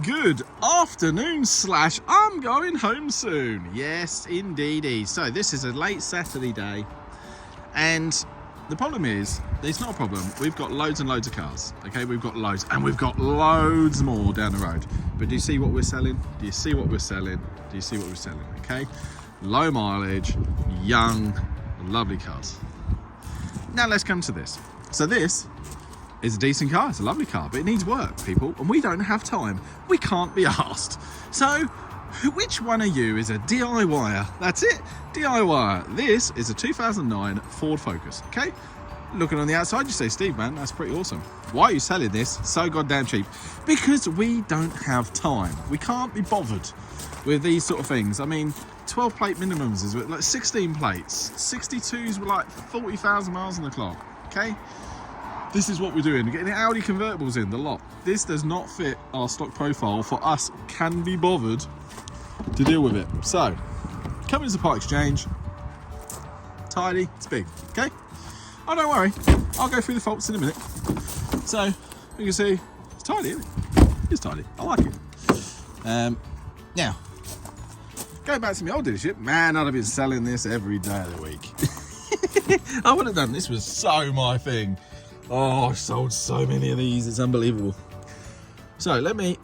Good afternoon slash I'm going home soon. Yes, indeedy. So this is a late Saturday day, and the problem is, it's not a problem. We've got loads and loads of cars. Okay, we've got loads, and we've got loads more down the road. But do you see what we're selling? Do you see what we're selling? Do you see what we're selling? Okay, low mileage, young, lovely cars. Now let's come to this. So this is a decent car. It's a lovely car, but it needs work, people, and we don't have time. We can't be asked. So which one of you is a DIYer? That's it, DIYer. This is a 2009 Ford Focus. Okay, looking on the outside, you say, Steve, man, that's pretty awesome. Why are you selling this so goddamn cheap? Because we don't have time. We can't be bothered with these sort of things. I mean, 12 plate minimums is like 16 plates, 62s were like 40,000 miles on the clock. Okay, this is what we're doing. We're getting Audi convertibles in the lot. This does not fit our stock profile for us. Can be bothered to deal with it. So, coming to the part exchange, tidy, it's big. Okay. Oh, don't worry. I'll go through the faults in a minute. So, you can see it's tidy, isn't it? It's tidy. I like it. Now, going back to my old dealership, man, I'd have been selling this every day of the week. I would have done. This was so my thing. Oh, I've sold so many of these, it's unbelievable. So let me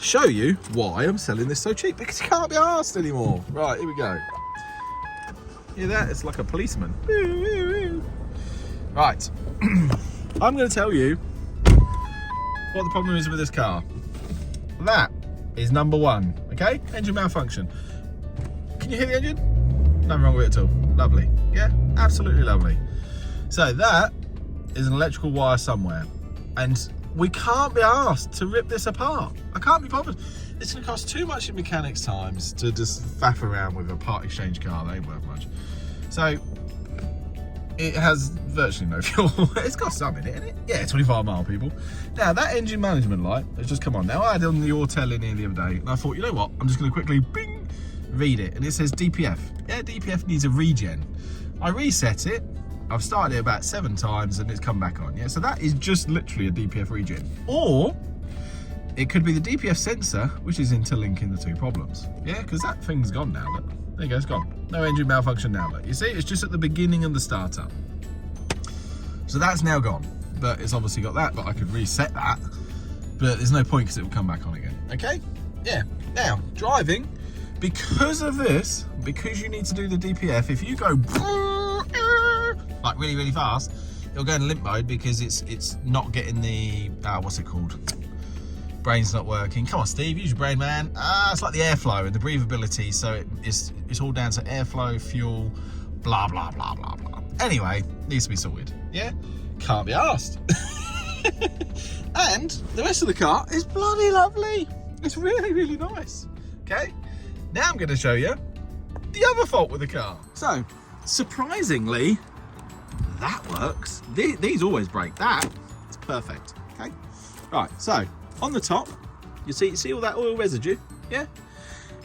show you why I'm selling this so cheap, because you can't be asked anymore. Right, here we go. Hear that? It's like a policeman. Right, I'm going to tell you what the problem is with this car. That is number one, okay? Engine malfunction. Can you hear the engine? Nothing wrong with it at all. Lovely. Yeah, absolutely lovely. So that is an electrical wire somewhere, and we can't be asked to rip this apart. I can't be bothered. It's going to cost too much in mechanics times to just faff around with a part exchange car. They ain't worth much. So it has virtually no fuel. It's got some in it, isn't it? Yeah, 25 mile, people. Now that engine management light has just come on. Now I had on the Autel in here the other day, and I thought, you know what, I'm just going to quickly bing, read it, and it says DPF. Yeah, DPF needs a regen. I reset it. I've started it about 7 times and it's come back on. Yeah, so that is just literally a DPF regen. Or it could be the DPF sensor, which is interlinking the two problems. Yeah, because that thing's gone now. Look, there you go, it's gone. No engine malfunction now. Look, you see, it's just at the beginning of the startup. So that's now gone, but it's obviously got that. But I could reset that, but there's no point because it will come back on again. Okay, yeah. Now driving, because of this, because you need to do the DPF. If you go like really, really fast, it'll go in limp mode because it's not getting the what's it called? Brain's not working. Come on, Steve, use your brain, man. It's like the airflow and the breathability. So it's all down to airflow, fuel, blah blah blah blah blah. Anyway, needs to be sorted. Yeah, can't be asked. And the rest of the car is bloody lovely. It's really, really nice. Okay, now I'm going to show you the other fault with the car. So surprisingly, that works. These always break. It's perfect. Okay, right, so on the top you see all that oil residue. Yeah,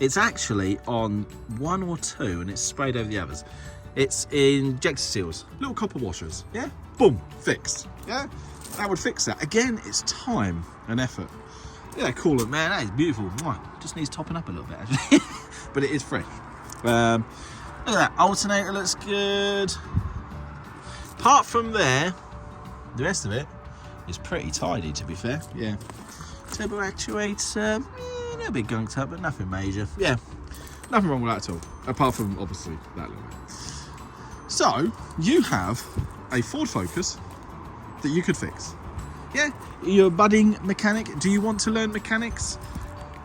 it's actually on 1 or 2 and it's sprayed over the others. It's injector seals, little copper washers. Yeah, boom, fixed. Yeah, that would fix that. Again, it's time and effort. Yeah, coolant, man, that is beautiful. Just needs topping up a little bit actually. But it is fresh. Look at that, alternator looks good. Apart from there, the rest of it is pretty tidy, to be fair. Yeah, turbo actuator, a little bit gunked up, but nothing major. Yeah, nothing wrong with that at all, apart from obviously that little bit. So you have a Ford Focus that you could fix. Yeah, you're a budding mechanic. Do you want to learn mechanics?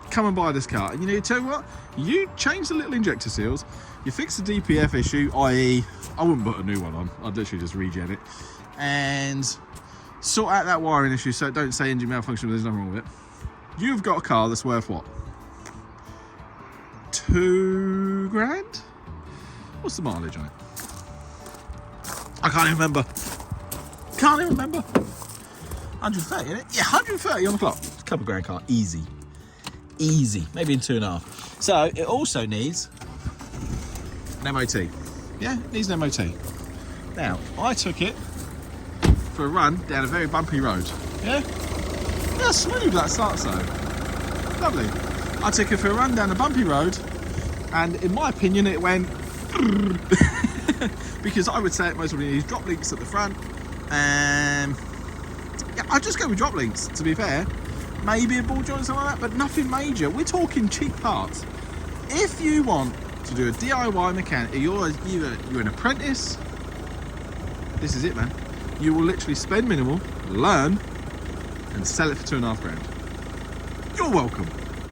Come and buy this car. And you know, tell you what, you change the little injector seals, you fix the DPF issue, i.e. I wouldn't put a new one on, I'd literally just regen it, and sort out that wiring issue so it don't say engine malfunction, but there's nothing wrong with it. You've got a car that's worth what? 2 grand? What's the mileage on it? I can't even remember. 130, isn't it? Yeah, 130 on the clock. It's a couple grand car, easy. Maybe in 2.5. So it also needs an MOT. Yeah, it needs an MOT. Now, I took it for a run down a very bumpy road. Yeah? Yeah, smooth that starts though. Lovely. I took it for a run down a bumpy road, and in my opinion it went because I would say it most probably needs drop links at the front. Yeah, I'd just go with drop links, to be fair. Maybe a ball joint or something like that, but nothing major. We're talking cheap parts. If you want to do a DIY mechanic, you're an apprentice, this is it, man. You will literally spend minimal, learn, and sell it for £2.5 grand. You're welcome.